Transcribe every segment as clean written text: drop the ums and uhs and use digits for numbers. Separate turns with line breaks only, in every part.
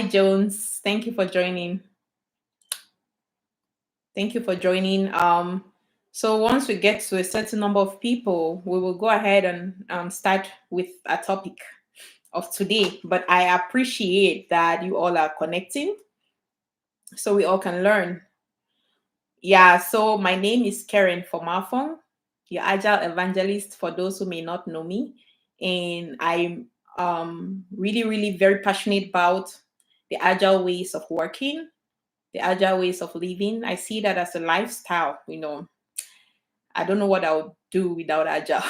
Hi, Jones. Thank you for joining. Thank you for joining. So once we get to a certain number of people, we will go ahead and start with a topic of today. But I appreciate that you all are connecting so we all can learn. Yeah, so my name is Karen Formafong, your Agile evangelist for those who may not know me. And I'm really, really very passionate about the Agile ways of working, the Agile ways of living. I see that as a lifestyle. I don't know what I would do without Agile,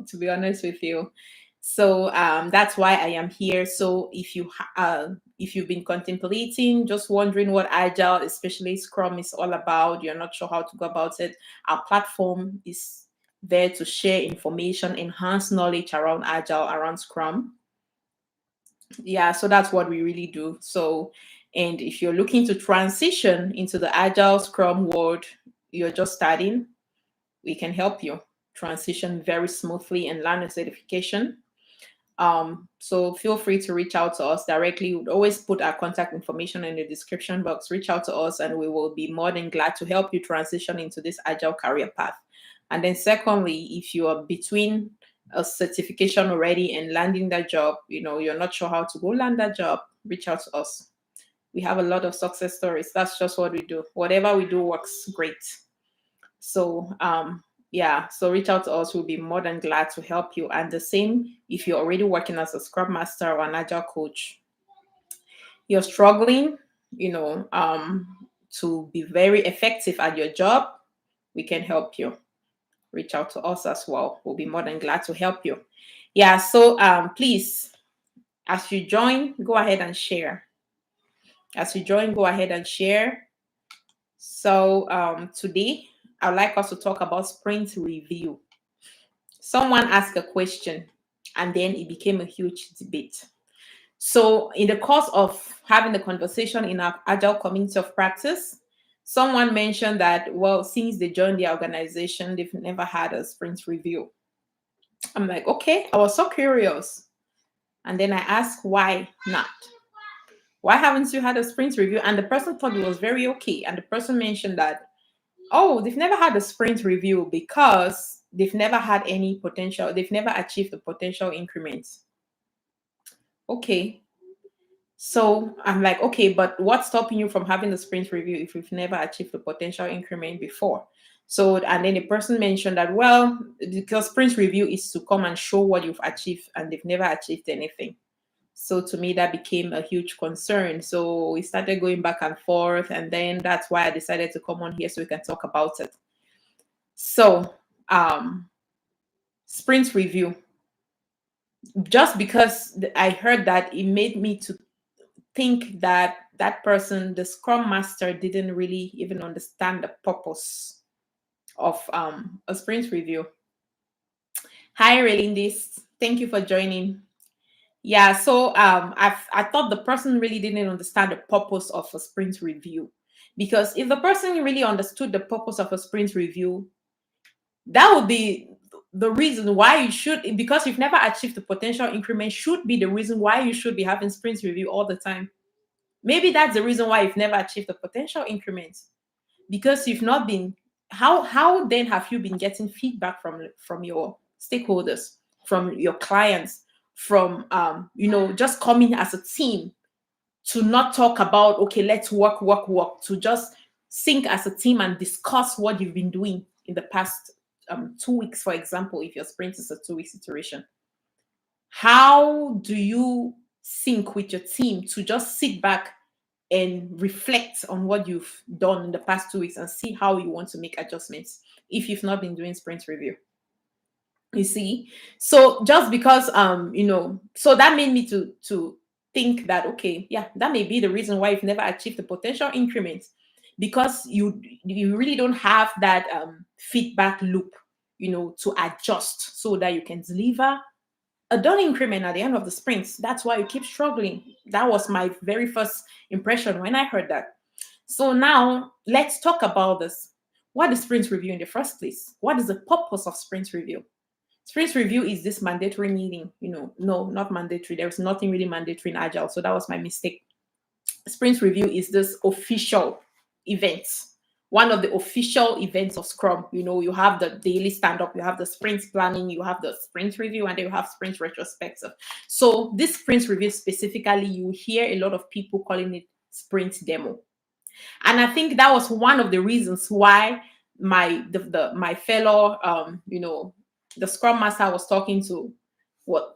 to be honest with you. So that's why I am here. So if you've been contemplating, just wondering what Agile, especially Scrum, is all about, you're not sure how to go about it, our platform is there to share information, enhance knowledge around Agile, around Scrum. Yeah, so that's what we really do. So, and if you're looking to transition into the Agile Scrum world, you're just starting, we can help you transition very smoothly and learn a certification. So feel free to reach out to us directly. We'd always put our contact information in the description box. Reach out to us and we will be more than glad to help you transition into this Agile career path. And then secondly, if you are between a certification already and landing that job, you're not sure how to go land that job, reach out to us. We have a lot of success stories. That's just what we do. Whatever we do works great. So yeah, so reach out to us. We'll be more than glad to help you. And the same if you're already working as a Scrum Master or an Agile coach, you're struggling, you know, to be very effective at your job, we can help you. Reach out to us as well. We'll be more than glad to help you. Yeah, so please, as you join, go ahead and share. As you join, go ahead and share. So today, I'd like us to talk about sprint review. Someone asked a question and then it became a huge debate. So, in the course of having the conversation in our Agile community of practice, someone mentioned that, well, since they joined the organization, they've never had a sprint review. I'm like, okay, I was so curious. And then I asked, why not? Why haven't you had a sprint review? And the person thought it was very okay. And the person mentioned that, oh, they've never had a sprint review because they've never had any potential, they've never achieved the potential increments. Okay. So I'm like, okay, but what's stopping you from having the sprint review if you've never achieved the potential increment before? So, and then the person mentioned that, well, because sprint review is to come and show what you've achieved, and they've never achieved anything. So to me, that became a huge concern. So we started going back and forth, and then that's why I decided to come on here so we can talk about it. So, sprint review. Just because I heard that, it made me to think that that person, the Scrum Master, didn't really even understand the purpose of a sprint review. Hi, Relindis. Thank you for joining. Yeah, so I thought the person really didn't understand the purpose of a sprint review, because if the person really understood the purpose of a sprint review, that would be the reason why you should, because you've never achieved the potential increment, should be the reason why you should be having sprint review all the time. Maybe that's the reason why you've never achieved the potential increment, because you've not been, how then have you been getting feedback from your stakeholders, from your clients, from just coming as a team to not talk about, okay, let's work, to just sync as a team and discuss what you've been doing in the past 2 weeks, for example, if your sprint is a 2 weeks iteration. How do you sync with your team to just sit back and reflect on what you've done in the past 2 weeks and see how you want to make adjustments if you've not been doing sprint review? You see, so just because so that made me to think that, okay, yeah, that may be the reason why you've never achieved the potential increment, because you really don't have that feedback loop, to adjust so that you can deliver a done increment at the end of the sprint. That's why you keep struggling. That was my very first impression when I heard that. So now let's talk about this. What is sprint review in the first place? What is the purpose of sprint review? Sprint review is this mandatory meeting. No, not mandatory. There's nothing really mandatory in Agile. So that was my mistake. sprint review is this official event, one of the official events of Scrum. You have the daily stand up, you have the sprint planning, you have the sprint review, and then you have sprint retrospective. So this sprint review specifically, you hear a lot of people calling it sprint demo. And I think that was one of the reasons why my fellow the Scrum Master I was talking to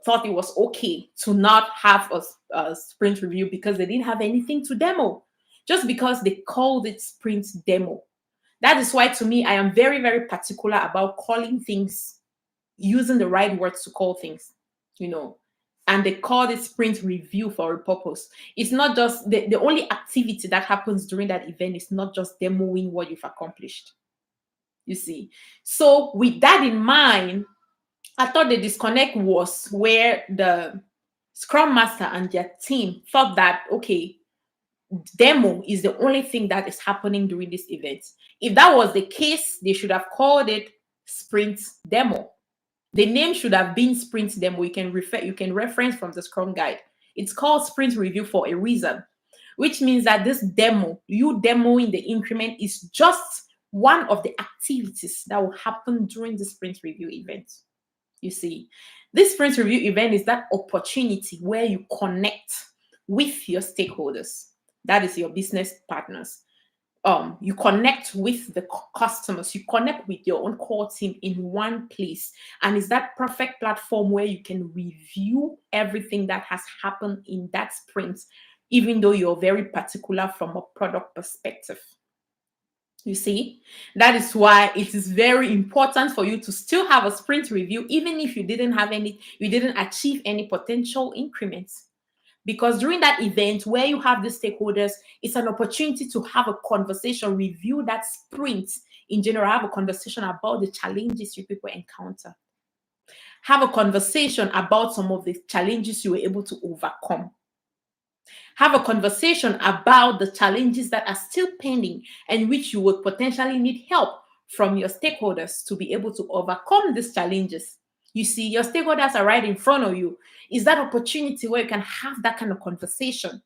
thought it was okay to not have a sprint review because they didn't have anything to demo, just because they called it sprint demo. That is why, to me, I am very, very particular about calling things, using the right words to call things, you know. And they called it sprint review for a purpose. It's not just the only activity that happens during that event is not just demoing what you've accomplished. You see. So with that in mind, I thought the disconnect was where the Scrum Master and their team thought that, okay, demo is the only thing that is happening during this event. If that was the case, they should have called it sprint demo. The name should have been sprint demo. You can reference from the Scrum guide. It's called sprint review for a reason, which means that this demo, you demoing the increment, is just one of the activities that will happen during the sprint review event. You see, this sprint review event is that opportunity where you connect with your stakeholders. That is your business partners. You connect with the customers, you connect with your own core team in one place, and it's that perfect platform where you can review everything that has happened in that sprint, even though you're very particular from a product perspective. You see, that is why it is very important for you to still have a sprint review, even if you didn't achieve any potential increments. Because during that event where you have the stakeholders, it's an opportunity to have a conversation, review that sprint in general, have a conversation about the challenges you people encounter. Have a conversation about some of the challenges you were able to overcome. Have a conversation about the challenges that are still pending and which you would potentially need help from your stakeholders to be able to overcome these challenges. You see, your stakeholders are right in front of you. Is that opportunity where you can have that kind of conversation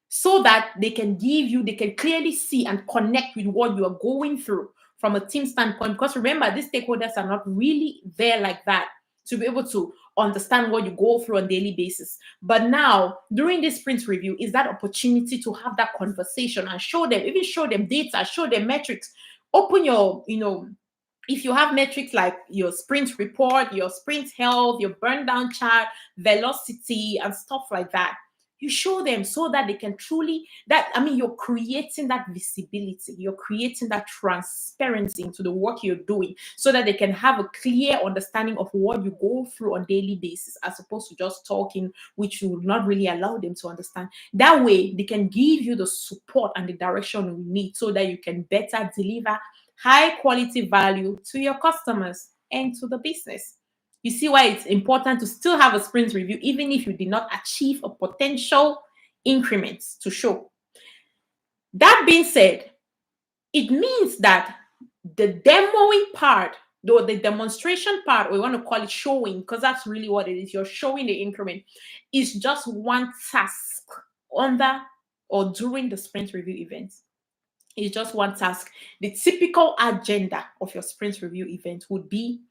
so that they can clearly see and connect with what you are going through from a team standpoint. Because remember, these stakeholders are not really there like that to be able to understand what you go through on a daily basis. But now, during this sprint review, is that opportunity to have that conversation and show them data, show them metrics. Open your, if you have metrics like your sprint report, your sprint health, your burn down chart, velocity, and stuff like that, you show them so that they can you're creating that visibility, you're creating that transparency into the work you're doing so that they can have a clear understanding of what you go through on a daily basis, as opposed to just talking, which will not really allow them to understand. That way, they can give you the support and the direction you need so that you can better deliver high quality value to your customers and to the business. You see why it's important to still have a sprint review, even if you did not achieve a potential increment to show. That being said, it means that the demoing part, though the demonstration part, or we want to call it showing, because that's really what it is, you're showing the increment, is just one task under or during the sprint review event. It's just one task. The typical agenda of your sprint review event would be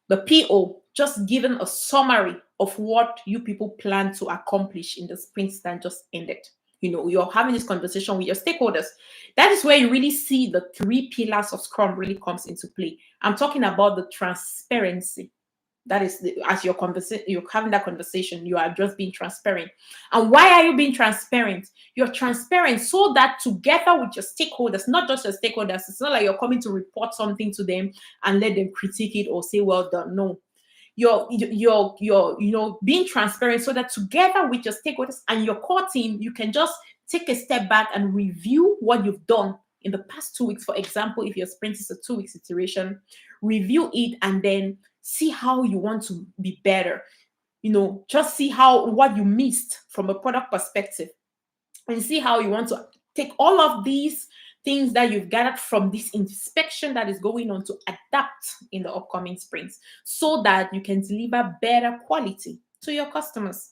the PO just giving a summary of what you people plan to accomplish in the sprint that just ended. You're having this conversation with your stakeholders. That is where you really see the three pillars of Scrum really comes into play. I'm talking about the transparency. That is, as you're having that conversation, you are just being transparent. And why are you being transparent? You're transparent so that together with your stakeholders, not just your stakeholders, it's not like you're coming to report something to them and let them critique it or say, well done. No. You're being transparent so that together with your stakeholders and your core team, you can just take a step back and review what you've done in the past 2 weeks. For example, if your sprint is a 2 weeks iteration, review it and then see how you want to be better. Just see what you missed from a product perspective and see how you want to take all of these things that you've gathered from this inspection that is going on to adapt in the upcoming sprints so that you can deliver better quality to your customers.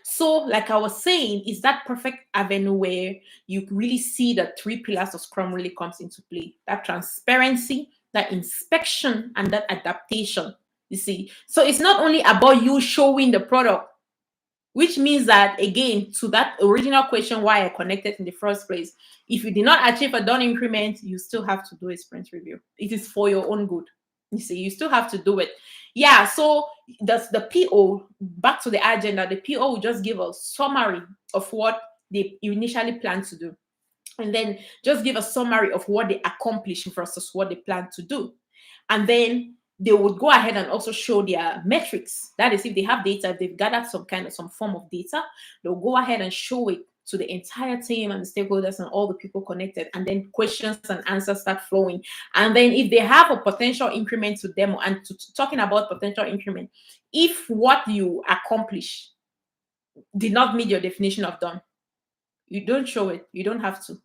So, like I was saying, is that perfect avenue where you really see the three pillars of Scrum really comes into play. That transparency, that inspection, and that adaptation. You see, so it's not only about you showing the product, which means that, again, to that original question why I connected in the first place, if you did not achieve a done increment, you still have to do a sprint review. It is for your own good. You see, you still have to do it. Yeah, so that's the PO. Back to the agenda, the PO will just give a summary of what they initially planned to do, and then just give a summary of what they accomplished versus what they plan to do. And then they would go ahead and also show their metrics. That is, if they have data, if they've gathered some form of data, they'll go ahead and show it to the entire team and the stakeholders and all the people connected. And then questions and answers start flowing. And then if they have a potential increment to demo, and talking about potential increment, if what you accomplish did not meet your definition of done, you don't show it. You don't have to,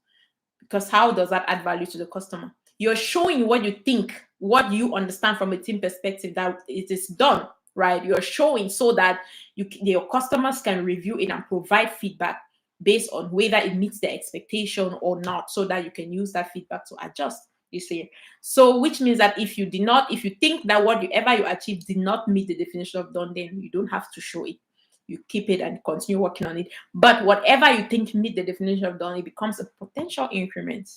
because how does that add value to the customer? You're showing what you think, what you understand from a team perspective, that it is done, right? You're showing so that your customers can review it and provide feedback based on whether it meets their expectation or not, so that you can use that feedback to adjust. You see, so which means that if you think that whatever you achieved did not meet the definition of done, then you don't have to show it. You keep it and continue working on it. But whatever you think meet the definition of done, it becomes a potential increment.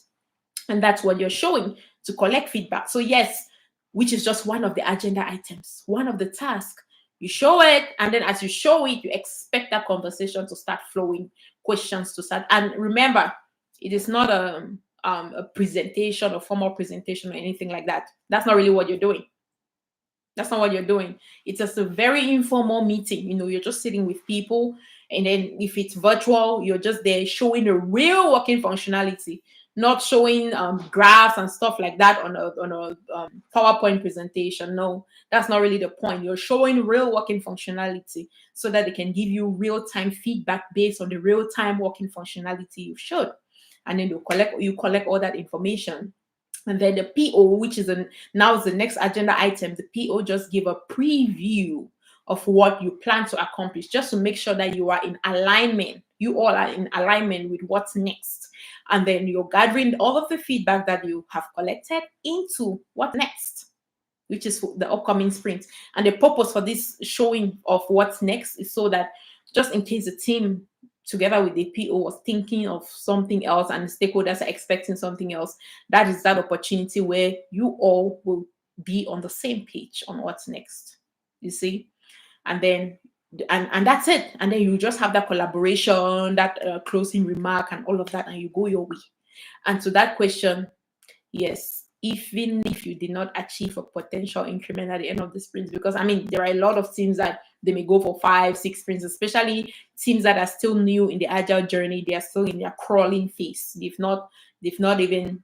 And that's what you're showing to collect feedback. So yes, which is just one of the agenda items, one of the tasks. You show it, and then as you show it, you expect that conversation to start flowing, questions to start. And remember, it is not a presentation, a formal presentation or anything like that. That's not really what you're doing. That's not what you're doing. It's just a very informal meeting. You're just sitting with people. And then if it's virtual, you're just there showing a real working functionality, not showing graphs and stuff like that on a PowerPoint presentation. No, that's not really the point. You're showing real working functionality so that they can give you real-time feedback based on the real-time working functionality you showed. And then you collect all that information. And then the PO, which is now is the next agenda item, the PO just give a preview of what you plan to accomplish, just to make sure that you are in alignment. You all are in alignment with what's next. And then you're gathering all of the feedback that you have collected into what next, which is the upcoming sprint. And the purpose for this showing of what's next is so that, just in case the team together with the PO was thinking of something else and the stakeholders are expecting something else, that is that opportunity where you all will be on the same page on what's next. You see? And then and that's it. And then you just have that collaboration, that closing remark and all of that, and you go your way. And to that question, yes, even if you did not achieve a potential increment at the end of the sprint, because there are a lot of teams that they may go for 5-6 sprints, especially teams that are still new in the agile journey. They are still in their crawling phase. They've not even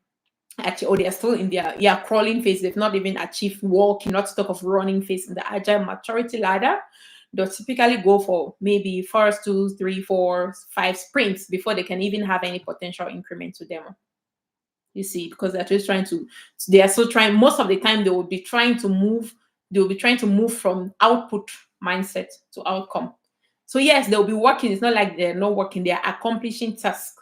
actually, or they are still in their crawling phase. They've not even achieved walking, not to talk of running phase in the agile maturity ladder. They'll typically go for maybe first 2, 3, 4, 5 sprints before they can even have any potential increment to demo. You see, because they are still trying, most of the time they'll be trying to move from output mindset to outcome. So yes, they'll be working. It's not like they're not working, they're accomplishing task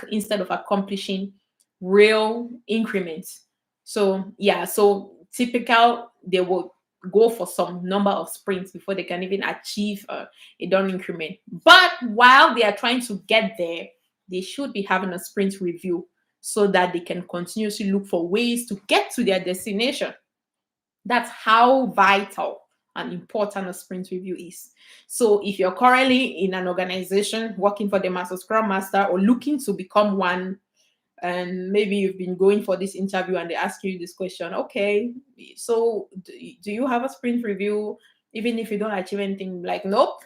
instead of accomplishing real increments. So yeah, so typical, they will go for some number of sprints before they can even achieve a done increment. But while they are trying to get there, they should be having a sprint review so that they can continuously look for ways to get to their destination. That's how vital and important a sprint review is. So if you're currently in an organization working for them as a Scrum Master or looking to become one, and maybe you've been going for this interview and they ask you this question, okay, so do you have a sprint review? Even if you don't achieve anything, like, nope,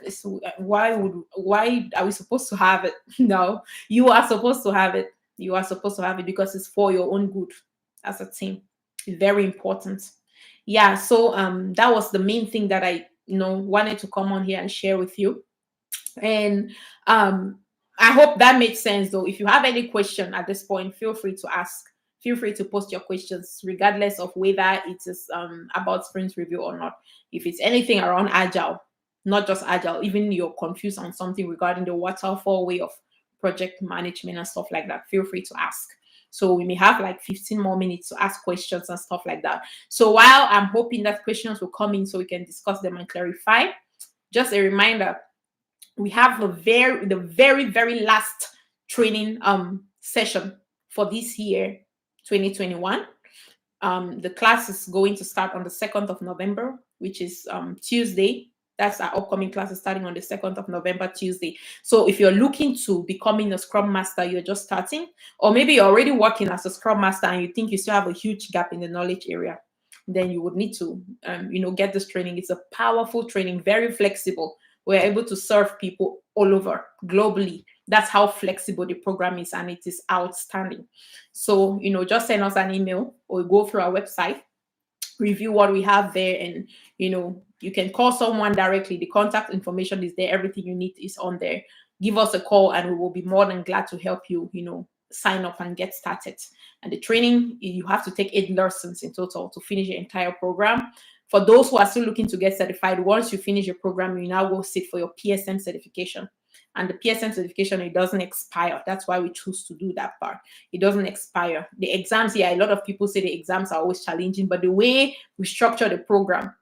why are we supposed to have it? No, you are supposed to have it. You are supposed to have it because it's for your own good as a team. It's very important. Yeah, so that was the main thing that I wanted to come on here and share with you. And I hope that made sense, though. If you have any question at this point, feel free to ask. Feel free to post your questions, regardless of whether it is about sprint review or not. If it's anything around Agile, not just Agile, even you're confused on something regarding the waterfall way of project management and stuff like that, feel free to ask. So we may have like 15 more minutes to ask questions and stuff like that. So while I'm hoping that questions will come in so we can discuss them and clarify, just a reminder, we have the very last training session for this year, 2021. The class is going to start on the 2nd of November, which is Tuesday. That's our upcoming class is starting on the 2nd of November, Tuesday. So if you're looking to becoming a Scrum Master, you're just starting, or maybe you're already working as a Scrum Master and you think you still have a huge gap in the knowledge area, then you would need to, get this training. It's a powerful training, very flexible. We're able to serve people all over globally. That's how flexible the program is, and it is outstanding. So, just send us an email or go through our website, review what we have there, and you can call someone directly. The contact information is there, everything you need is on there. Give us a call and we will be more than glad to help you, sign up and get started. And the training, you have to take 8 lessons in total to finish your entire program. For those who are still looking to get certified, once you finish your program, you now go sit for your PSM certification. And the PSM certification, it doesn't expire. That's why we choose to do that part. It doesn't expire. The exams, a lot of people say the exams are always challenging, but the way we structure the program,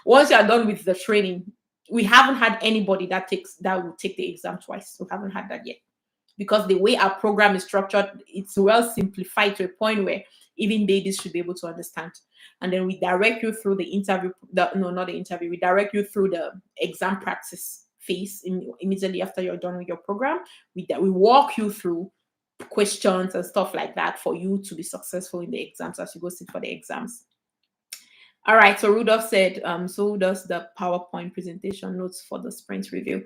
once you are done with the training, we haven't had anybody that will take the exam twice. We haven't had that yet. Because the way our program is structured, it's well simplified to a point where even babies should be able to understand. And then we direct you through the interview, not the interview, we direct you through the exam practice phase immediately after you're done with your program. We walk you through questions and stuff like that for you to be successful in the exams as you go sit for the exams. All right, so Rudolph said, so does the PowerPoint presentation notes for the sprint review.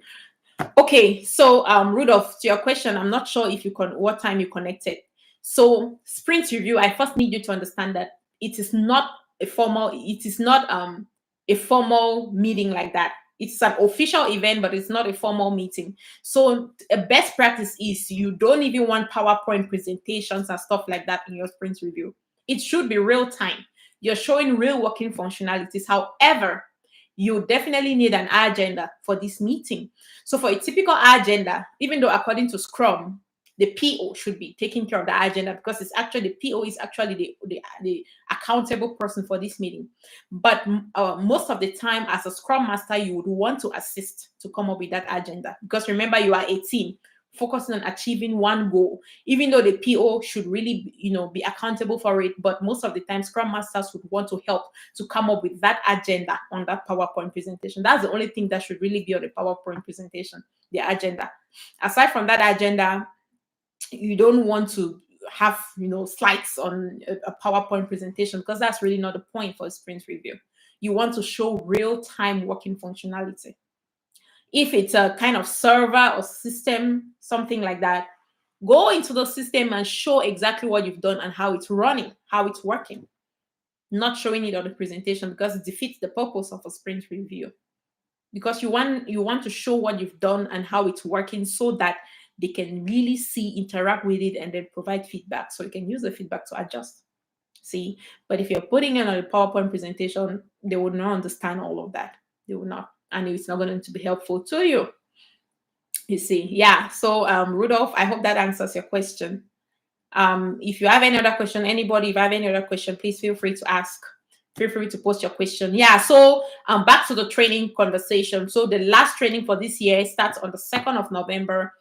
Okay, so Rudolph, to your question, I'm not sure if what time you connected. So sprint review, I first need you to understand that it is not a formal meeting like that. It's an official event, but it's not a formal meeting. So a best practice is you don't even want PowerPoint presentations and stuff like that in your sprint review. It should be real time. You're showing real working functionalities. However, you definitely need an agenda for this meeting. So for a typical agenda, even though according to Scrum, the PO should be taking care of the agenda because it's actually the PO is actually the accountable person for this meeting. But most of the time, as a Scrum Master, you would want to assist to come up with that agenda because remember, you are a team focusing on achieving one goal, even though the PO should really, be accountable for it. But most of the time, Scrum Masters would want to help to come up with that agenda on that PowerPoint presentation. That's the only thing that should really be on the PowerPoint presentation, the agenda. Aside from that agenda, you don't want to have, slides on a PowerPoint presentation because that's really not the point for a sprint review. You want to show real-time working functionality. If it's a kind of server or system, something like that, go into the system and show exactly what you've done and how it's running, how it's working. Not showing it on the presentation because it defeats the purpose of a sprint review. Because you want to show what you've done and how it's working so that they can really see, interact with it, and then provide feedback. So you can use the feedback to adjust. See, but if you're putting it on a PowerPoint presentation, they would not understand all of that. They will not. And it's not going to be helpful to you. You see, yeah. So, Rudolph, I hope that answers your question. If you have any other question, anybody, if you have any other question, please feel free to ask. Feel free to post your question. Yeah. So, back to the training conversation. So, the last training for this year starts on the 2nd of November.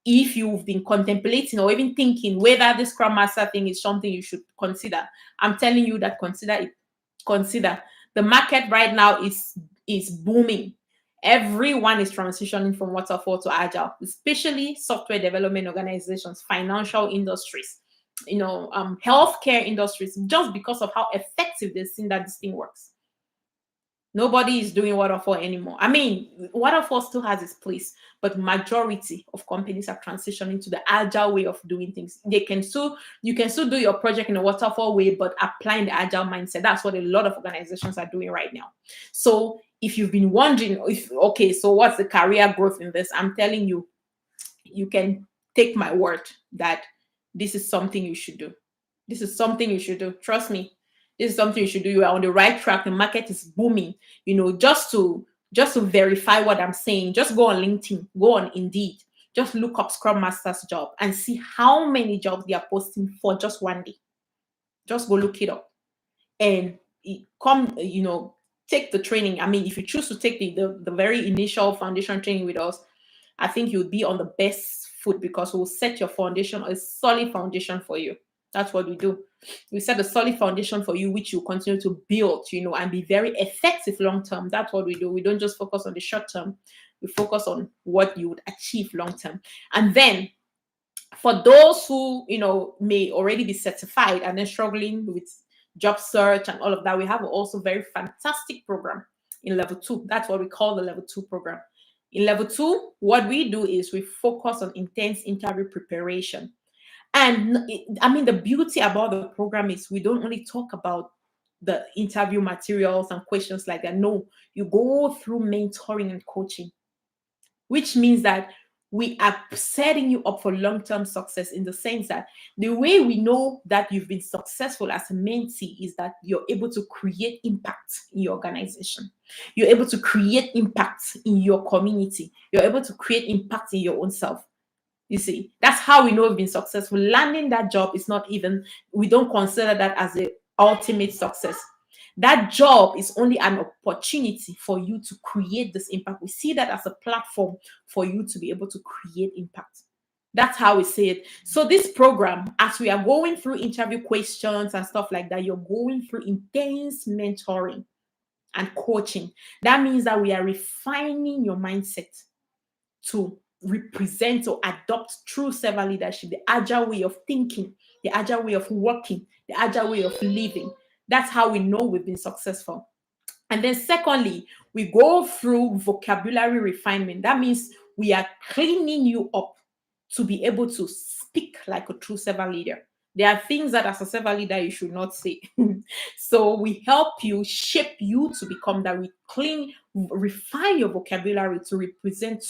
If you've been contemplating or even thinking whether this Scrum Master thing is something you should consider, I'm telling you that consider it. Consider. The market right now is booming. Everyone is transitioning from waterfall to agile, especially software development organizations, financial industries, healthcare industries, just because of how effective they've seen that this thing works. Nobody is doing waterfall anymore. I mean, waterfall still has its place, but majority of companies are transitioning to the agile way of doing things. You can still do your project in a waterfall way, but applying the agile mindset. That's what a lot of organizations are doing right now. So if you've been wondering, so what's the career growth in this? I'm telling you, you can take my word that this is something you should do. This is something you should do. Trust me. This is something you should do. You are on the right track. The market is booming. Just to Just to verify what I'm saying, just go on LinkedIn, go on Indeed, just look up Scrum Master's job and see how many jobs they are posting for just one day. Just go look it up and come, take the training. I mean, if you choose to take the very initial foundation training with us, I think you'll be on the best foot because we'll set your foundation, a solid foundation for you. That's what we do. We set a solid foundation for you, which you continue to build, and be very effective long term. That's what we do. We don't just focus on the short term. We focus on what you would achieve long term. And then for those who, may already be certified and then struggling with job search and all of that, we have also very fantastic program in level 2. That's what we call the level 2 program. In level 2, what we do is we focus on intense interview preparation. And the beauty about the program is we don't only talk about the interview materials and questions like that. No, you go through mentoring and coaching, which means that we are setting you up for long-term success, in the sense that the way we know that you've been successful as a mentee is that you're able to create impact in your organization. You're able to create impact in your community. You're able to create impact in your own self. You see, that's how we know we've been successful. Landing that job is not even, we don't consider that as the ultimate success. That job is only an opportunity for you to create this impact. We see that as a platform for you to be able to create impact. That's how we see it. So this program, as we are going through interview questions and stuff like that, you're going through intense mentoring and coaching. That means that we are refining your mindset to represent or adopt true servant leadership, the agile way of thinking, the agile way of working, the agile way of living. That's how we know we've been successful. And then secondly, we go through vocabulary refinement. That means we are cleaning you up to be able to speak like a true servant leader. There are things that as a servant leader you should not say. So we help you, shape you to become that. We clean, refine your vocabulary to represent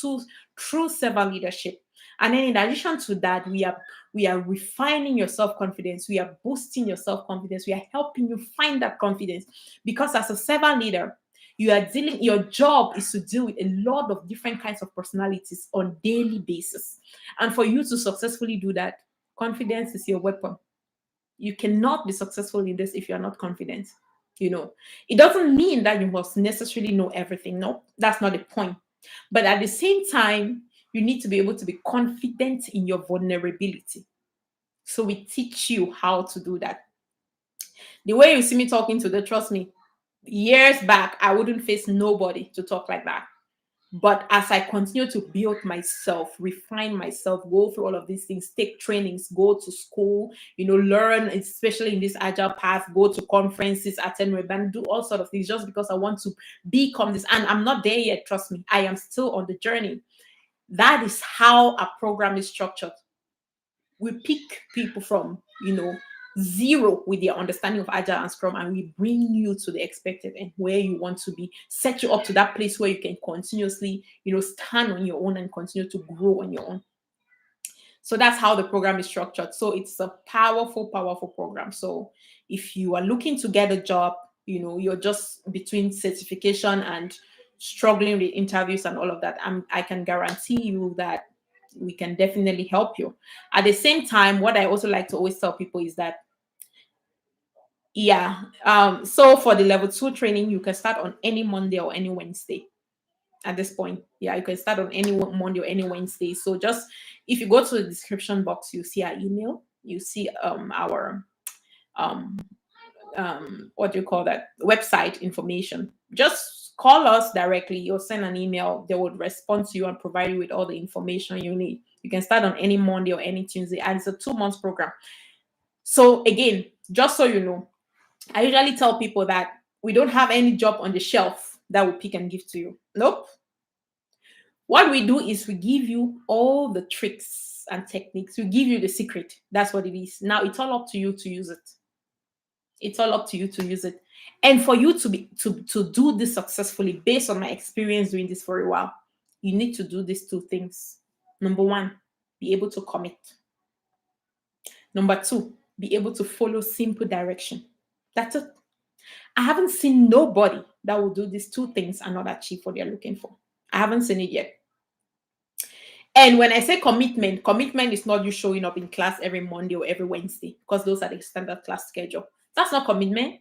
true servant leadership. And then in addition to that, we are refining your self-confidence. We are boosting your self-confidence. We are helping you find that confidence. Because as a servant leader, your job is to deal with a lot of different kinds of personalities on daily basis. And for you to successfully do that, confidence is your weapon. You cannot be successful in this if you're not confident. It doesn't mean that you must necessarily know everything. No, that's not the point. But at the same time, you need to be able to be confident in your vulnerability. So we teach you how to do that. The way you see me talking today, trust me, years back, I wouldn't face nobody to talk like that. But as I continue to build myself, refine myself, go through all of these things, take trainings, go to school, learn, especially in this agile path, go to conferences, attend webinars, do all sort of things, just because I want to become this. And I'm not there yet, trust me. I am still on the journey. That is how a program is structured. We pick people from, zero with their understanding of Agile and Scrum, and we bring you to the expected and where you want to be, set you up to that place where you can continuously, stand on your own and continue to grow on your own. So that's how the program is structured. So it's a powerful, powerful program. So if you are looking to get a job, you're just between certification and struggling with interviews and all of that, I can guarantee you that we can definitely help you. At the same time, what I also like to always tell people is that, so for the level 2 training, you can start on any Monday or any Wednesday. At this point, you can start on any Monday or any Wednesday. So just, if you go to the description box, you see our email, you see our what do you call that, website information. Just call us directly or send an email. They would respond to you and provide you with all the information you need. You can start on any Monday or any Tuesday, and it's a 2-month program. So again, just so you know, I usually tell people that we don't have any job on the shelf that we pick and give to you. Nope. What we do is we give you all the tricks and techniques. We give you the secret. That's what it is. Now it's all up to you to use it. It's all up to you to use it. And for you to do this successfully, based on my experience doing this for a while, you need to do these 2 things. Number 1, be able to commit. Number 2, be able to follow simple direction. That's it. I haven't seen nobody that will do these two things and not achieve what they're looking for. I haven't seen it yet. And when I say commitment, commitment is not you showing up in class every Monday or every Wednesday, because those are the standard class schedule. That's not commitment.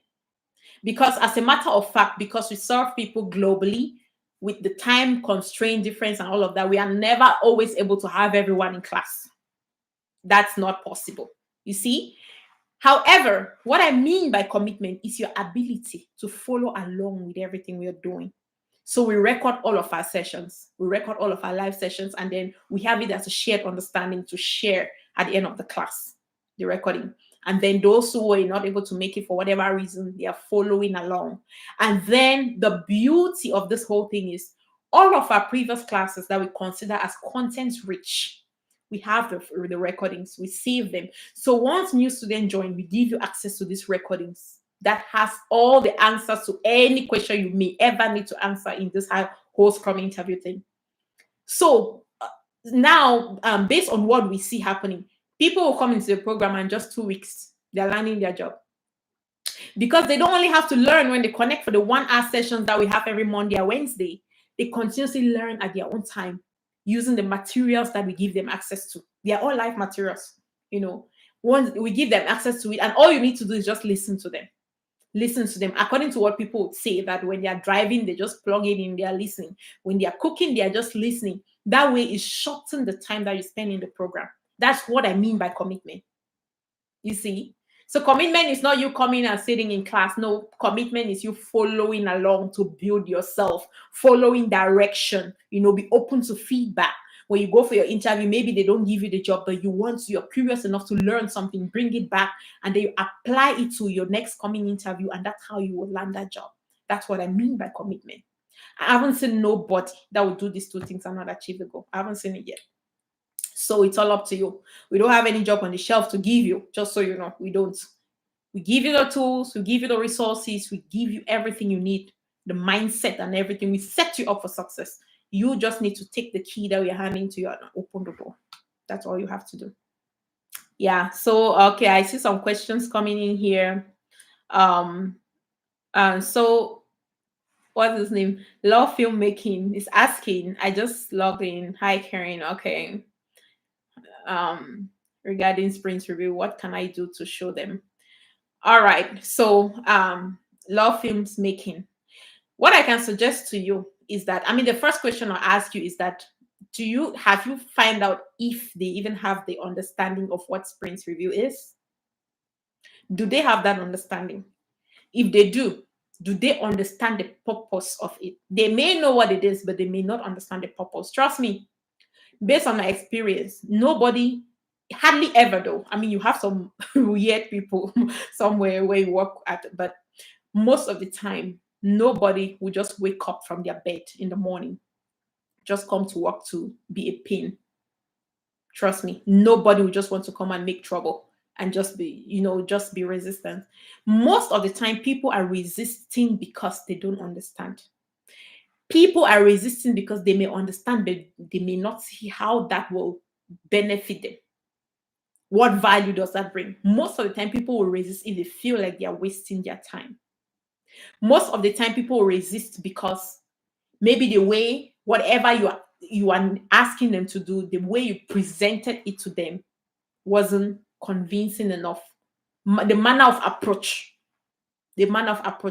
Because as a matter of fact, because we serve people globally with the time constraint difference and all of that, we are never always able to have everyone in class. That's not possible. You see? However, what I mean by commitment is your ability to follow along with everything we are doing. So we record all of our sessions, we record all of our live sessions, and then we have it as a shared understanding to share at the end of the class, the recording. And then those who were not able to make it for whatever reason, they are following along. And then the beauty of this whole thing is all of our previous classes that we consider as content rich, we have the recordings, we save them. So once new students join, we give you access to these recordings that has all the answers to any question you may ever need to answer in this whole Scrum interview thing. So now, based on what we see happening, people will come into the program and just 2 weeks, they're learning their job. Because they don't only have to learn when they connect for the 1 hour sessions that we have every Monday or Wednesday, they continuously learn at their own time using the materials that we give them access to. They are all live materials, Once we give them access to it, and all you need to do is just listen to them. Listen to them according to what people would say, that when they are driving, they just plug it in, they are listening. When they are cooking, they are just listening. That way it shortens the time that you spend in the program. That's what I mean by commitment. You see? So commitment is not you coming and sitting in class. No, commitment is you following along to build yourself, following direction, be open to feedback. When you go for your interview, maybe they don't give you the job, but you're curious enough to learn something, bring it back, and then you apply it to your next coming interview, and that's how you will land that job. That's what I mean by commitment. I haven't seen nobody that will do these two things and not achieve the goal. I haven't seen it yet. So it's all up to you. We don't have any job on the shelf to give you, just so you know. We don't. We give you the tools, we give you the resources, we give you everything you need, the mindset and everything. We set you up for success. You just need to take the key that we're handing to you and open the door. That's all you have to do. Yeah. So okay, I see some questions coming in here. So what's his name? Law Filmmaking is asking. I just logged in. Hi, Karen. Okay. Regarding sprint review, what can I do to show them? All right. So law films making. What I can suggest to you is that, the first question I'll ask you is that, have you find out if they even have the understanding of what sprint review is? Do they have that understanding? If they do they understand the purpose of it? They may know what it is, but they may not understand the purpose. Trust me, based on my experience, nobody, hardly ever though. You have some weird people somewhere where you work at, but most of the time, nobody will just wake up from their bed in the morning, just come to work to be a pain. Trust me, nobody will just want to come and make trouble and just be resistant. Most of the time, people are resisting because they don't understand. People are resisting because they may understand, but they may not see how that will benefit them. What value does that bring? Most of the time, people will resist if they feel like they are wasting their time. Most of the time, people will resist because maybe the way, whatever you are asking them to do, the way you presented it to them wasn't convincing enough. The manner of approach.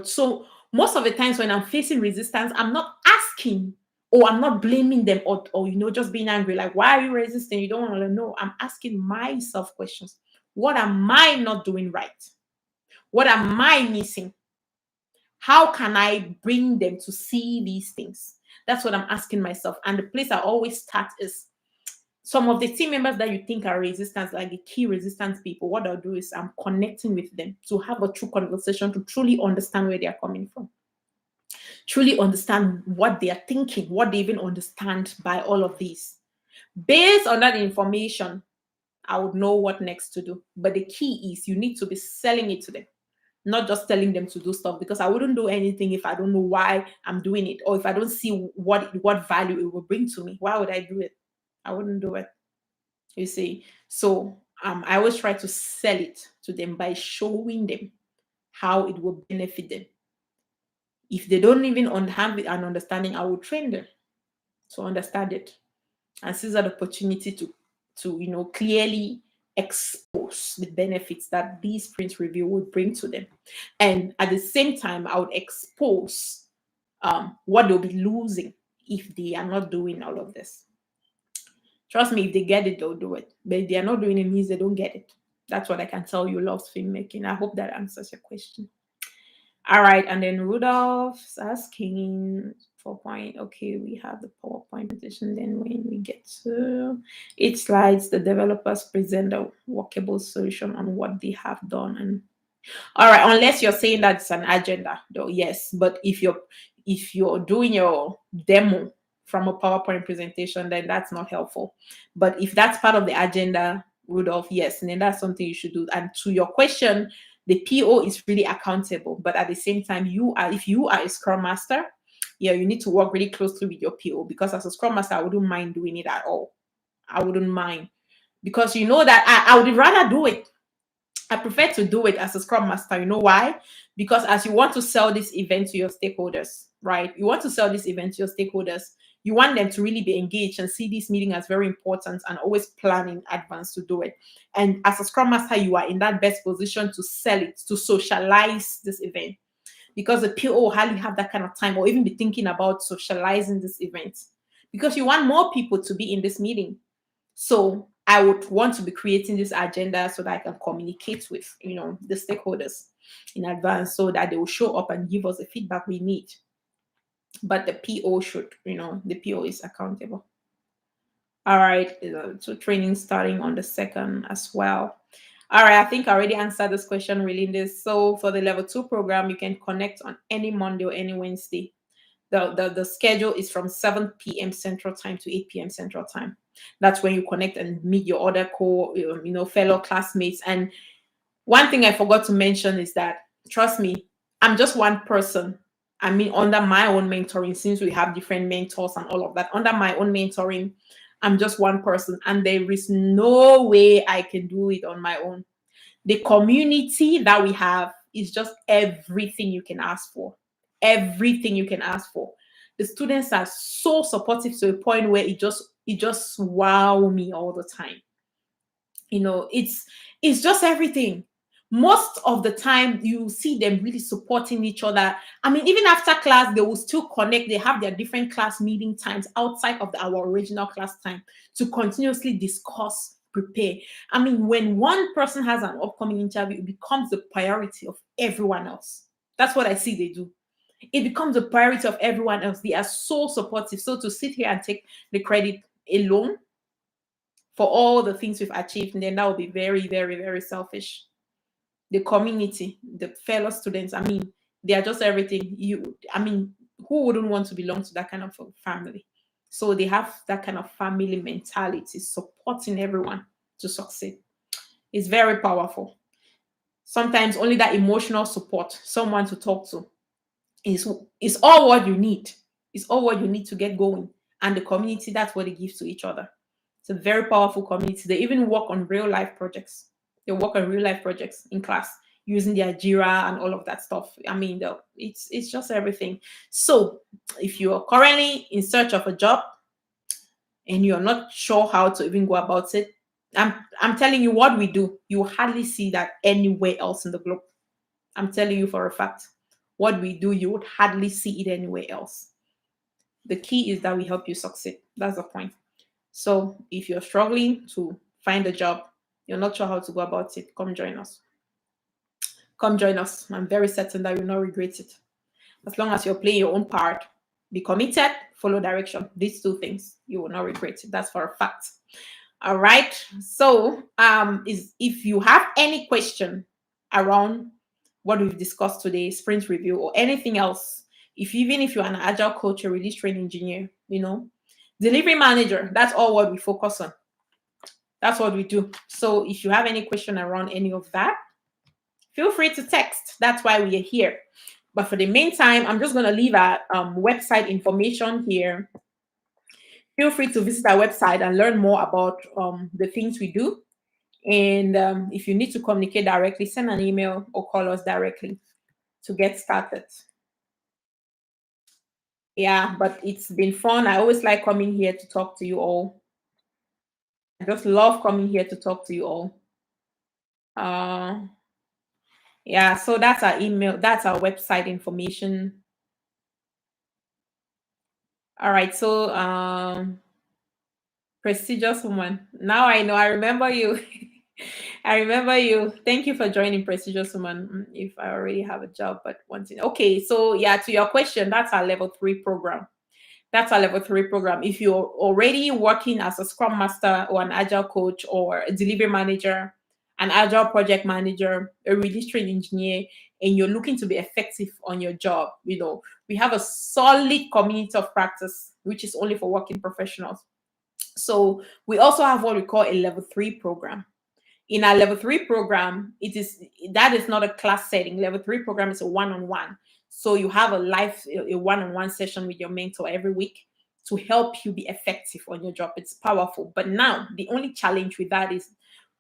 So most of the times when I'm facing resistance, I'm not asking, or I'm not blaming them, or just being angry, like, why are you resisting? You don't want to know. I'm asking myself questions. What am I not doing right? What am I missing? How can I bring them to see these things? That's what I'm asking myself. And the place I always start is some of the team members that you think are resistant, like the key resistance people. What I'll do is I'm connecting with them to have a true conversation, to truly understand where they are coming from, truly understand what they are thinking, what they even understand by all of these. Based on that information, I would know what next to do. But the key is you need to be selling it to them, not just telling them to do stuff, because I wouldn't do anything if I don't know why I'm doing it, or if I don't see what value it will bring to me. Why would I do it? I wouldn't do it. You see? So I always try to sell it to them by showing them how it will benefit them. If they don't even have an understanding, I will train them to understand it and seize that opportunity to clearly expose the benefits that these sprint review would bring to them. And at the same time, I would expose what they'll be losing if they are not doing all of this. Trust me, if they get it, they'll do it. But if they are not doing it, means they don't get it. That's what I can tell you, loves filmmaking. I hope that answers your question. All right, and then Rudolph's asking for point. Okay, we have the PowerPoint presentation. Then when we get to each slides, the developers present a workable solution on what they have done. And all right, unless you're saying that's an agenda, though, yes. But if you're doing your demo from a PowerPoint presentation, then that's not helpful. But if that's part of the agenda, Rudolph, yes, and then that's something you should do. And to your question, the PO is really accountable, but at the same time, if you are a Scrum Master, yeah, you need to work really closely with your PO, because as a Scrum Master, I wouldn't mind doing it at all. I wouldn't mind, because you know that I would rather do it. I prefer to do it as a Scrum Master. You know why? Because as you want to sell this event to your stakeholders, right? You want to sell this event to your stakeholders. You want them to really be engaged and see this meeting as very important and always plan in advance to do it. And as a Scrum Master, you are in that best position to sell it, to socialize this event. Because the PO will hardly have that kind of time or even be thinking about socializing this event. Because you want more people to be in this meeting. So I would want to be creating this agenda so that I can communicate with, the stakeholders in advance so that they will show up and give us the feedback we need. But the PO the PO is accountable. All right. So training starting on the 2nd as well. All right. I think I already answered this question really this. So for the level 2 program, you can connect on any Monday or any Wednesday. The schedule is from 7 p.m. Central Time to 8 p.m. Central Time. That's when you connect and meet your other fellow classmates. And one thing I forgot to mention is that, trust me, I'm just one person. I mean, under my own mentoring, since we have different mentors and all of that, under my own mentoring, I'm just one person, and there is no way I can do it on my own. The community that we have is just everything you can ask for. Everything you can ask for. The students are so supportive to a point where it just wow me all the time. It's just everything. Most of the time you see them really supporting each other. I mean, even after class, they will still connect. They have their different class meeting times outside of our original class time to continuously discuss, prepare. I mean, when one person has an upcoming interview, it becomes the priority of everyone else. That's what I see they do. It becomes a priority of everyone else. They are so supportive. So to sit here and take the credit alone for all the things we've achieved, and then that would be very, very, very selfish. The community, the fellow students, I mean, they are just everything. Who wouldn't want to belong to that kind of a family? So they have that kind of family mentality, supporting everyone to succeed. It's very powerful. Sometimes only that emotional support, someone to talk to, is all what you need. It's all what you need to get going. And the community, that's what they give to each other. It's a very powerful community. They even work on real life projects. They work on real life projects in class using their Jira and all of that stuff. I mean, it's just everything. So if you are currently in search of a job and you're not sure how to even go about it, I'm telling you what we do. You hardly see that anywhere else in the globe. I'm telling you for a fact. What we do, you would hardly see it anywhere else. The key is that we help you succeed. That's the point. So if you're struggling to find a job, you're not sure how to go about it, come join us. Come join us. I'm very certain that you'll not regret it. As long as you're playing your own part, be committed, follow direction. These two things, you will not regret it. That's for a fact. All right. So if you have any question around what we've discussed today, sprint review or anything else, even if you're an agile coach or release training engineer, delivery manager, that's all what we focus on. That's what we do. So if you have any question around any of that, feel free to text. That's why we are here. But for the meantime, I'm just going to leave our website information here. Feel free to visit our website and learn more about the things we do. And if you need to communicate directly, send an email or call us directly to get started. Yeah, but it's been fun. I always like coming here to talk to you all. I just love coming here to talk to you all. Uh, yeah, so that's our email, that's our website information. All right, so prestigious woman. Now I know. I remember you. I remember you. Thank you for joining prestigious woman. If I already have a job, but one thing. Okay, so yeah, to your question, that's our level three program. That's our level three program. If you're already working as a scrum master or an agile coach or a delivery manager, an agile project manager, a release train engineer, and you're looking to be effective on your job, we have a solid community of practice, which is only for working professionals. So we also have what we call a level three program. In our level three program, that is not a class setting. Level three program is a one-on-one. So you have a one-on-one session with your mentor every week to help you be effective on your job. It's powerful. But now the only challenge with that is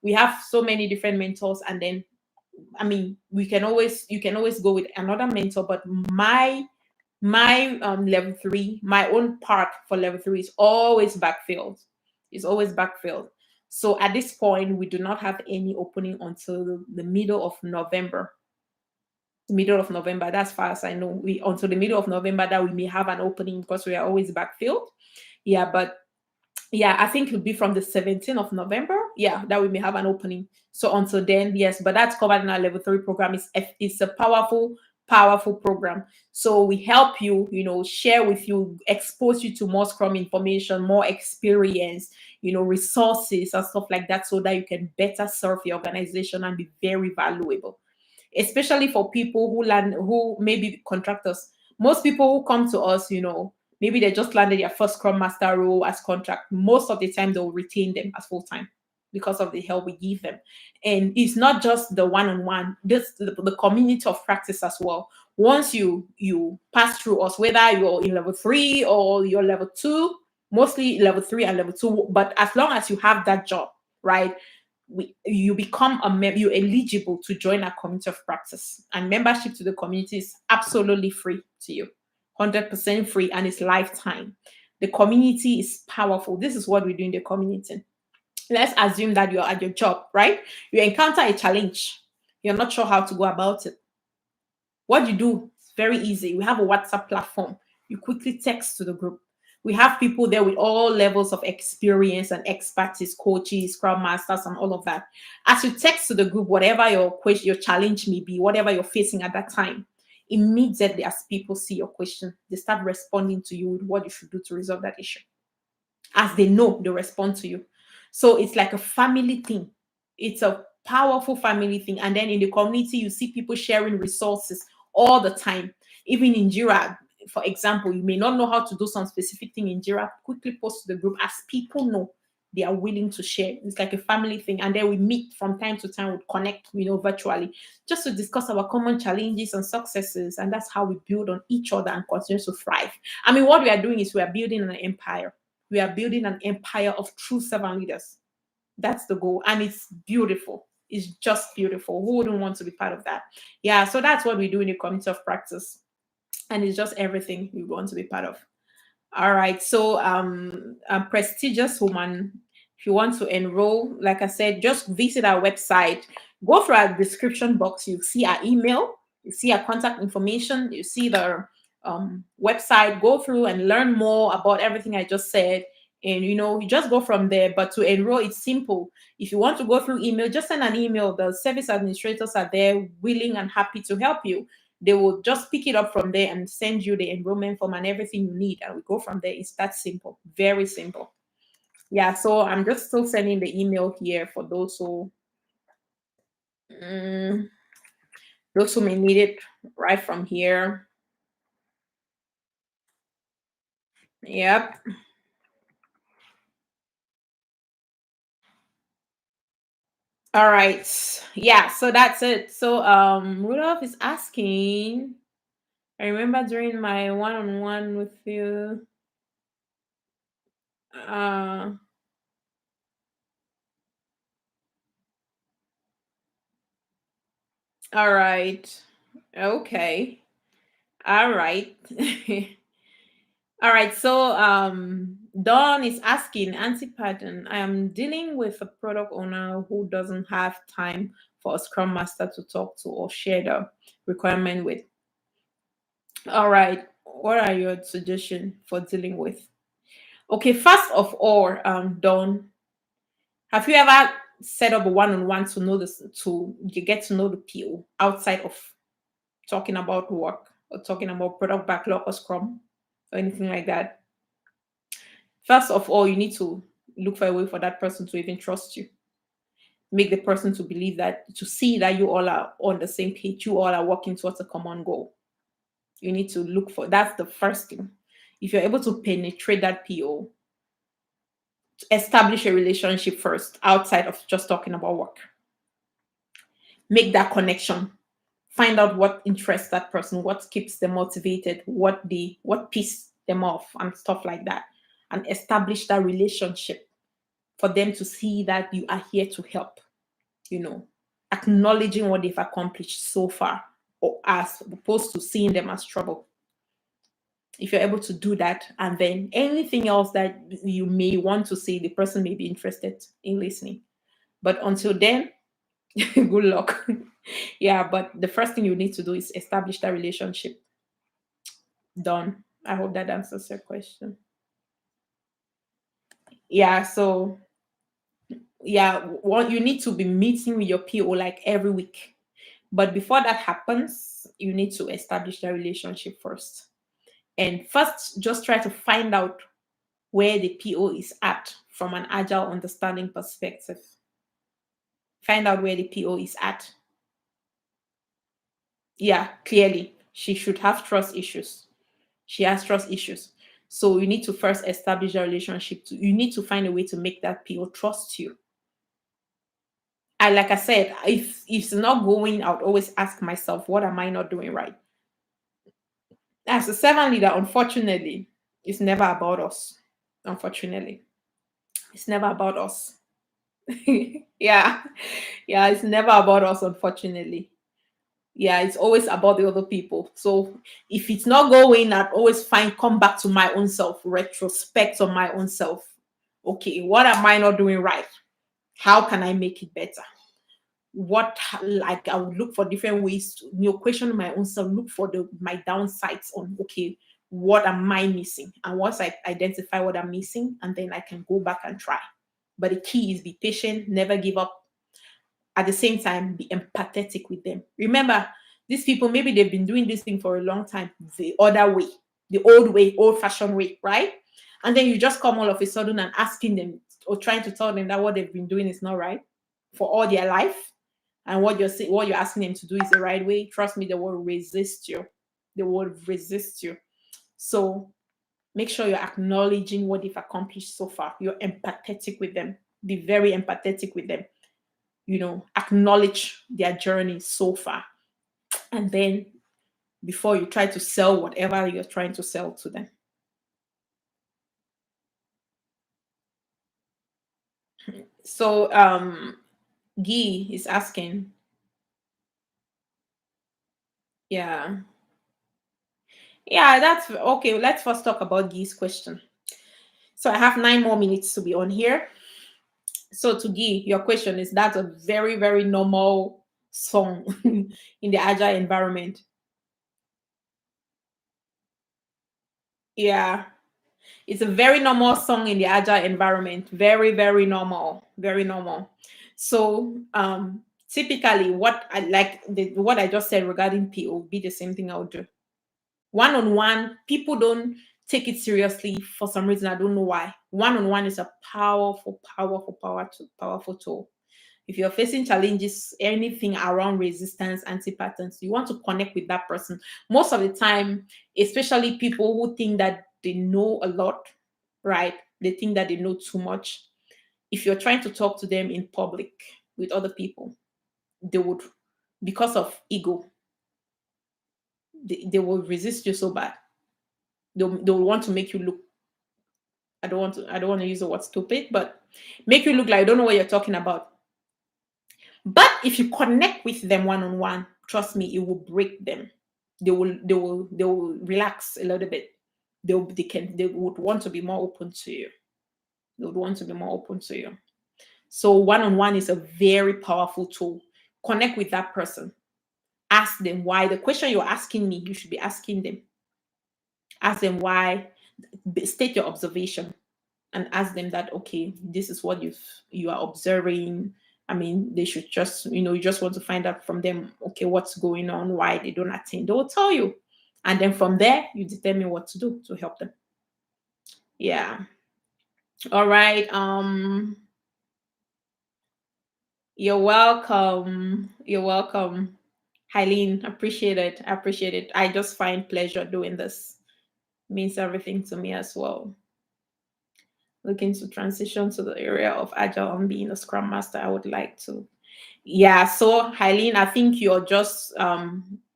we have so many different mentors, and then I mean you can always go with another mentor, but my level three, my own part for level three is always backfilled. It's always backfilled. So at this point, we do not have any opening until the middle of November. Middle of November. That's far as I know. We until the middle of November that we may have an opening because we are always backfilled. Yeah, but yeah, I think it'll be from the 17th of November. Yeah, that we may have an opening. So until then, yes, but that's covered in our level three program. It's a powerful, powerful program. So we help you, share with you, expose you to more Scrum information, more experience, resources and stuff like that, so that you can better serve your organization and be very valuable, especially for people who maybe contractors. Most people who come to us, maybe they just landed their first Scrum Master role as contract. Most of the time, they'll retain them as full time because of the help we give them. And it's not just the one-on-one, this the community of practice as well. Once you pass through us, whether you're in level three or you're level two, mostly level three and level two, but as long as you have that job, right? You become you're eligible to join a community of practice, and membership to the community is absolutely free to you, 100% free, and it's lifetime. The community is powerful. This is what we do in the community. Let's assume that you're at your job, right? You encounter a challenge, you're not sure how to go about it. What you do is very easy. We have a WhatsApp platform. You quickly text to the group. We have people there with all levels of experience and expertise, coaches, scrum masters, and all of that. As you text to the group, whatever your question, your challenge may be, whatever you're facing at that time, immediately as people see your question, they start responding to you with what you should do to resolve that issue. As they know, they respond to you. So it's like a family thing. It's a powerful family thing. And then in the community, you see people sharing resources all the time. Even in Jira, for example, you may not know how to do some specific thing in Jira, quickly post to the group as people know they are willing to share. It's like a family thing. And then we meet from time to time, we connect, virtually, just to discuss our common challenges and successes. And that's how we build on each other and continue to thrive. I mean, what we are doing is we are building an empire. We are building an empire of true servant leaders. That's the goal. And it's beautiful. It's just beautiful. Who wouldn't want to be part of that? Yeah. So that's what we do in the community of practice. And it's just everything we want to be part of. All right. So, a prestigious woman, if you want to enroll, like I said, just visit our website. Go through our description box. You see our email, you see our contact information, you see the website. Go through and learn more about everything I just said. And you just go from there. But to enroll, it's simple. If you want to go through email, just send an email. The service administrators are there, willing and happy to help you. They will just pick it up from there and send you the enrollment form and everything you need, and we go from there. It's that simple, very simple. Yeah, so I'm just still sending the email here for mm, those who may need it right from here. Yep. All right. Yeah, so that's it. So Rudolph is asking, I remember during my one-on-one with you, uh all right. Okay. All right. All right, so Dawn is asking anti-pattern. I am dealing with a product owner who doesn't have time for a scrum master to talk to or share the requirement with. All right, what are your suggestions for dealing with? Okay, first of all, Dawn, have you ever set up a one-on-one to know this to you get to know the PO outside of talking about work or talking about product backlog or scrum or anything like that? First of all, you need to look for a way for that person to even trust you. Make the person to believe that, to see that you all are on the same page, you all are working towards a common goal. You need to look for that's the first thing. If you're able to penetrate that PO, establish a relationship first outside of just talking about work. Make that connection. Find out what interests that person, what keeps them motivated, what piss them off and stuff like that. And establish that relationship for them to see that you are here to help, you know, acknowledging what they've accomplished so far, or as opposed to seeing them as trouble. If you're able to do that, and then anything else that you may want to say, the person may be interested in listening. But until then, good luck. Yeah, but the first thing you need to do is establish that relationship. Done. I hope that answers your question. Yeah, so yeah, what you need to be meeting with your PO like every week. But before that happens, you need to establish that relationship first. And first, just try to find out where the PO is at from an agile understanding perspective. Find out where the PO is at. Yeah, clearly, she should have trust issues. She has trust issues. So you need to first establish a relationship. You need to find a way to make that PO trust you. And like I said, if it's not going, I would always ask myself, what am I not doing right? As a servant leader, unfortunately, it's never about us. Unfortunately, it's never about us. Yeah, yeah, it's never about us, unfortunately. Yeah, it's always about the other people. So if it's not going, I'd always come back to my own self, retrospect on my own self. Okay, what am I not doing right? How can I make it better? What, like, I would look for different ways to, question my own self, look for my downsides on, okay, what am I missing? And once I identify what I'm missing, and then I can go back and try. But the key is be patient, never give up. At the same time, be empathetic with them. Remember, these people, maybe they've been doing this thing for a long time, the other way, the old way, old-fashioned way, right? And then you just come all of a sudden and asking them or trying to tell them that what they've been doing is not right for all their life, and what you're asking them to do is the right way. Trust me, they will resist you. They will resist you. So make sure you're acknowledging what they've accomplished so far. You're empathetic with them. Be very empathetic with them. Acknowledge their journey so far. And then before you try to sell whatever you're trying to sell to them. So Guy is asking, yeah. Yeah, that's okay. Let's first talk about Guy's question. So I have 9 more minutes to be on here. So to Guy, your question is that a very, very normal song in the agile environment. Yeah. It's a very normal song in the agile environment. Very, very normal. Very normal. So typically what I like what I just said regarding PO be the same thing I would do. One-on-one, people don't take it seriously for some reason. I don't know why. One-on-one is a powerful, powerful, powerful tool. If you're facing challenges, anything around resistance, anti-patterns, you want to connect with that person. Most of the time, especially people who think that they know a lot, right? They think that they know too much. If you're trying to talk to them in public with other people, they would, because of ego, they will resist you so bad. They'll want to make you look, I don't want to use the word stupid, but make you look like you don't know what you're talking about. But if you connect with them one-on-one, trust me, it will break them. They will relax a little bit. they would want to be more open to you. They would want to be more open to you. So one-on-one is a very powerful tool. Connect with that person. Ask them why. The question you're asking me, you should be asking them. Ask them why. State your observation and ask them that, okay, this is what you are observing. I mean, they should just, you just want to find out from them, okay, what's going on, why they don't attend. They will tell you. And then from there, you determine what to do to help them. Yeah. All right. You're welcome. You're welcome. Eileen, appreciate it. I appreciate it. I just find pleasure doing this. Means everything to me as well. Looking to transition to the area of Agile and being a Scrum Master, I would like to. Yeah, so Eileen, I think you're just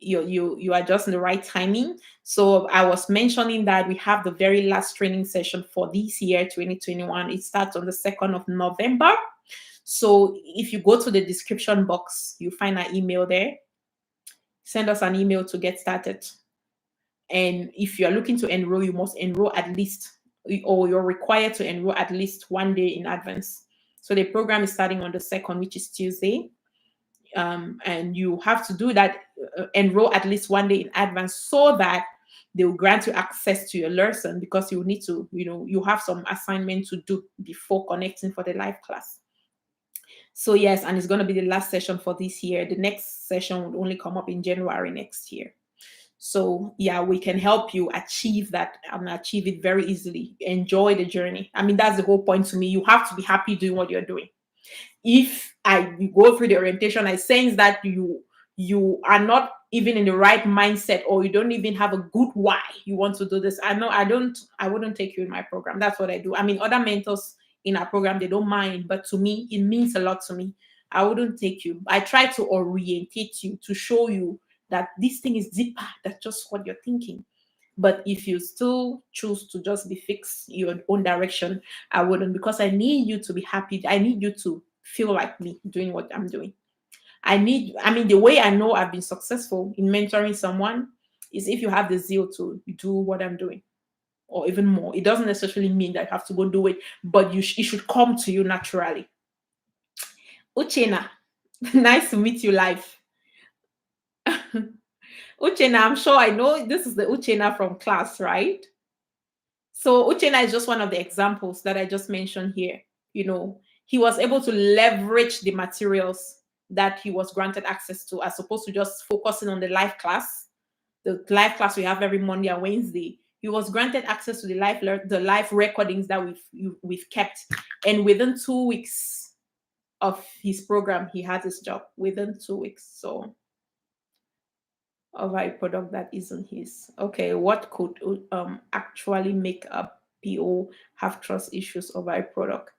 you are just in the right timing. So I was mentioning that we have the very last training session for this year, 2021. It starts on the 2nd of November. So if you go to the description box, you find our email there. Send us an email to get started. And if you're looking to enroll, you must enroll at least, or you're required to enroll at least 1 day in advance. So the program is starting on the 2nd, which is Tuesday. And you have to do that, enroll at least 1 day in advance so that they will grant you access to your lesson, because you need to, you have some assignment to do before connecting for the live class. So yes, and it's going to be the last session for this year. The next session will only come up in January next year. So yeah, we can help you achieve that and achieve it very easily. Enjoy the journey. I mean, that's the whole point to me. You have to be happy doing what you're doing. If you go through the orientation, I sense that you are not even in the right mindset, or you don't even have a good why you want to do this. I wouldn't take you in my program. That's what I do. I mean, other mentors in our program, they don't mind, but to me, it means a lot to me. I wouldn't take you. I try to orientate you, to show you that this thing is deeper than just what you're thinking. But if you still choose to just be fixed your own direction, I wouldn't, because I need you to be happy. I need you to feel like me doing what I'm doing. I mean, the way I know I've been successful in mentoring someone is if you have the zeal to do what I'm doing, or even more. It doesn't necessarily mean that you have to go do it, but it should come to you naturally. Uchena, nice to meet you live. Uchena, I'm sure I know this is the Uchena from class, right? So Uchena is just one of the examples that I just mentioned here. He was able to leverage the materials that he was granted access to, as opposed to just focusing on the live class. The live class we have every Monday and Wednesday. He was granted access to the live recordings that we've kept, and within 2 weeks of his program, he had his job within 2 weeks. So of a product that isn't his. Okay, what could actually make a PO have trust issues over a product?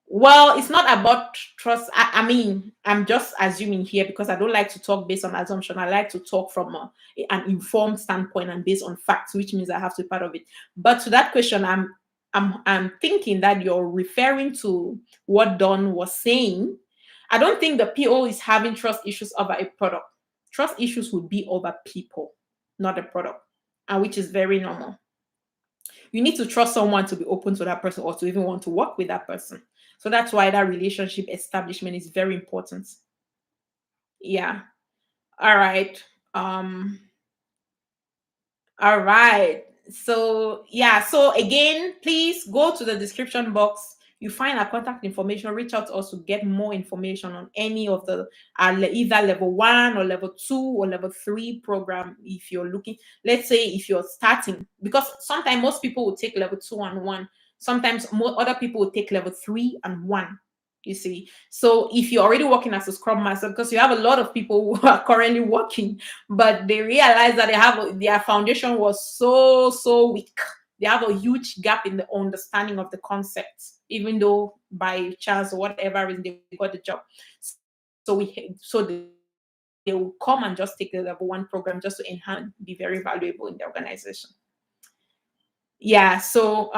Well, it's not about trust. I mean, I'm just assuming here because I don't like to talk based on assumption. I like to talk from an informed standpoint and based on facts, which means I have to be part of it. But to that question, I'm thinking that you're referring to what Don was saying. I don't think the PO is having trust issues over a product. Trust issues would be over people, not a product, and which is very normal. You need to trust someone to be open to that person, or to even want to work with that person. So that's why that relationship establishment is very important. Yeah. All right. All right. So yeah. So again, please go to the description box. You find our contact information. Reach out to us to get more information on any of the either level 1 or level 2 or level 3 program. If you're looking, let's say if you're starting, because sometimes most people will take level 2 and 1. Sometimes other people will take level 3 and 1. You see, so if you're already working as a Scrum Master, because you have a lot of people who are currently working, but they realize that their foundation was so weak. They have a huge gap in the understanding of the concepts, even though by chance or whatever reason they got the job. So they will come and just take the level 1 program just to enhance, be very valuable in the organization. Yeah. So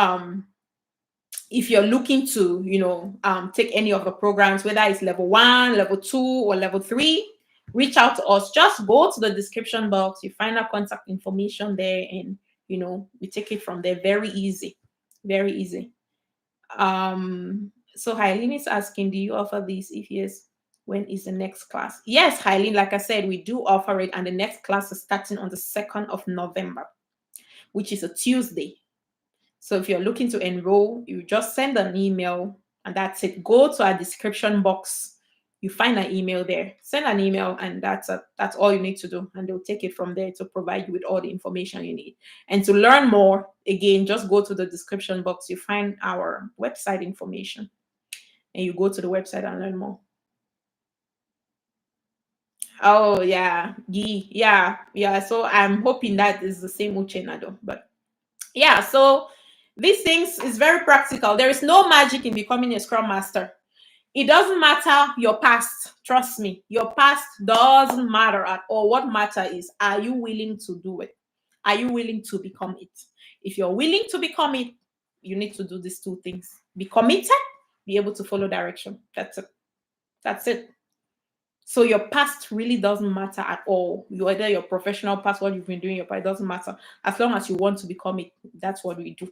if you're looking to, take any of the programs, whether it's level 1, level 2, or level 3, reach out to us. Just go to the description box. You find our contact information there, and we take it from there. Very easy. Very easy. So Eileen is asking, do you offer these? If yes, when is the next class? Yes, Eileen, like I said, we do offer it, and the next class is starting on the 2nd of November, which is a Tuesday. So if you're looking to enroll, you just send an email, and that's it. Go to our description box. You find an email there. Send an email, and that's all you need to do. And they'll take it from there to provide you with all the information you need. And to learn more, again, just go to the description box. You find our website information, and you go to the website and learn more. Oh yeah, yeah. So I'm hoping that is the same Uchenado, but yeah. So these things is very practical. There is no magic in becoming a Scrum Master. It doesn't matter your past. Trust me, your past doesn't matter at all. What matter is, are you willing to do it? Are you willing to become it? If you're willing to become it, you need to do these two things: be committed, be able to follow direction. That's it. That's it. So your past really doesn't matter at all. Whether your professional past, what you've been doing, your past, it doesn't matter. As long as you want to become it, that's what we do.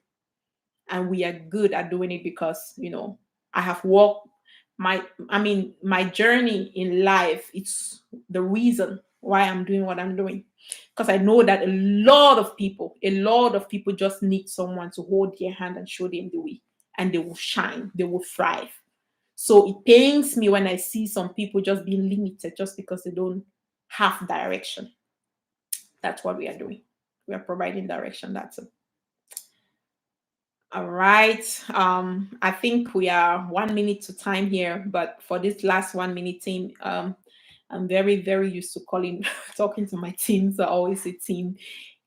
And we are good at doing it because, I have walked my journey in life. It's the reason why I'm doing what I'm doing. Because I know that a lot of people just need someone to hold their hand and show them the way. And they will shine, they will thrive. So it pains me when I see some people just being limited just because they don't have direction. That's what we are doing. We are providing direction. That's it. All right. I think we are 1 minute to time here, but for this last 1 minute team, I'm very, very used to talking to my teams. I always say team.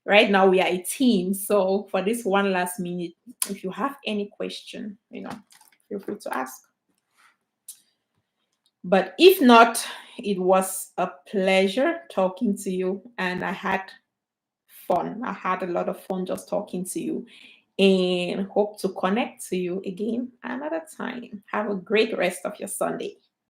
Right now we are a team. So for this one last minute, if you have any question, feel free to ask. But if not, it was a pleasure talking to you, and I had fun. I had a lot of fun just talking to you, and hope to connect to you again another time. Have a great rest of your Sunday.